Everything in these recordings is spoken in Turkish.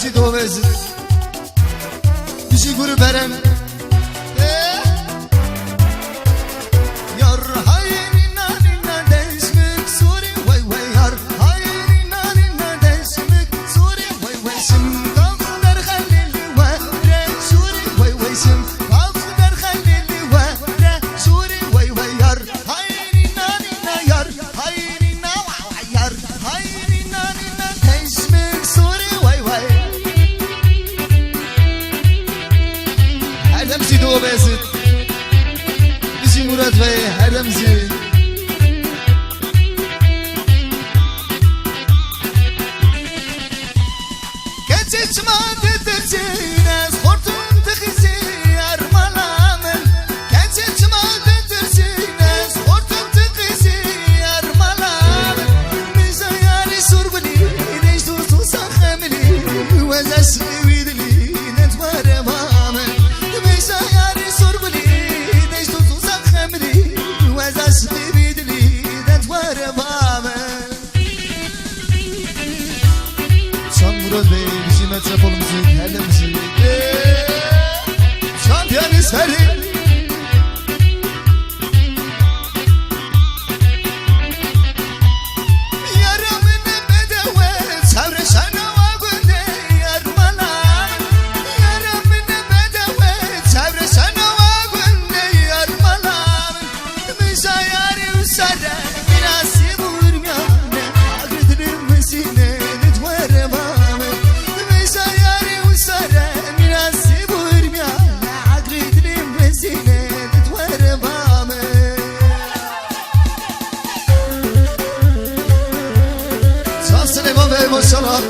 demsi dovezi bizi guru beren yar hayrina nina desmek suri vay vay yar hayrina nina desmek suri vay vay sim kavder khalili wa re suri vay vay sim kavder khalili wa re suri vay vay yar hayrina nina yar hayrina vay yar hayrina nina desmek suri vay vay demsi dovezi Murat Bey her demzi Geçiş maddedircine Sportun tıkısı yarmalamen Geçiş maddedircine Sportun tıkısı yarmalamen Bize yari surbuli Neş dursun sakhamili Vezes vidli Netmare mamen Bize yari surbuli Neş dursun sakhamili Vezes vidli Netmare mamen Can Murat Bey bizim metropolümüzün herlemizin Şampiyon eseri Yaramını bedeve çevreşene vagünde yarmalar Yaramını bedeve çevreşene vagünde yarmalar Müsa yari usara mirası vurmyane Ağrıdırım mesine netmare mamen Müsa yari usara mirası vurmyane Ağrıdırım mesine netmare mamen Sağ Süleyman Bey maşallah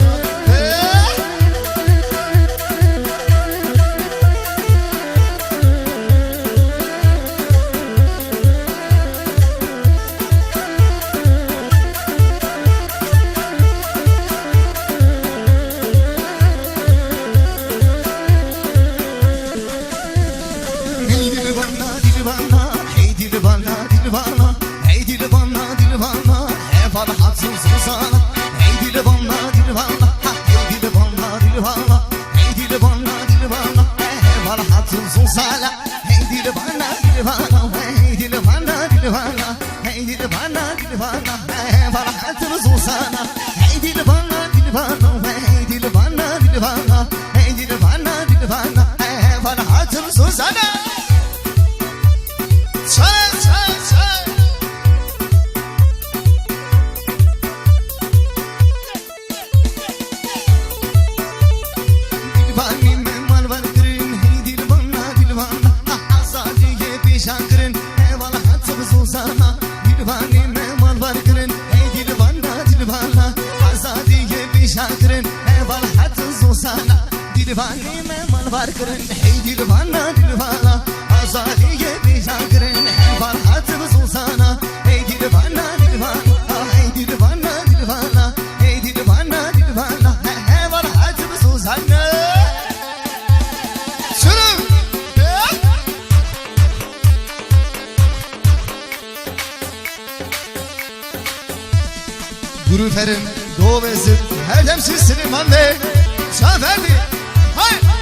Hey dili bana dili bana Hey dili bana dili bana Hey dili bana dili bana He farhatsız sana Hey dili bana dili bana Hey dili bana dili bana Hey dili bana dili bana He farhatsız sana Hey dili bana dili bana Hey dili bana dili bana Hey dili bana dili bana He farhatsız sana Hey dili bana dili bana Hey dili bana dili bana Hey dili bana dili bana He farhatsız sana Çay çay çay Dilbani memal var kırın Hey dilbana Azadiye pişan kırın He bana hatsız olsana Dilbani memal var kırın Hey dilbana Azadiye pişan kırın He bana hatsız olsana Dilbani memal var kırın Hey dilbana Azadiye pişan kırın He bana hatsız olsana Hey dilbana Hey dilbana Hey dilbana He bana hatsız olsana Sürüm Guru Ferim Doğu Vezir her demsiz Süleyman Bey Şaferdi Hayır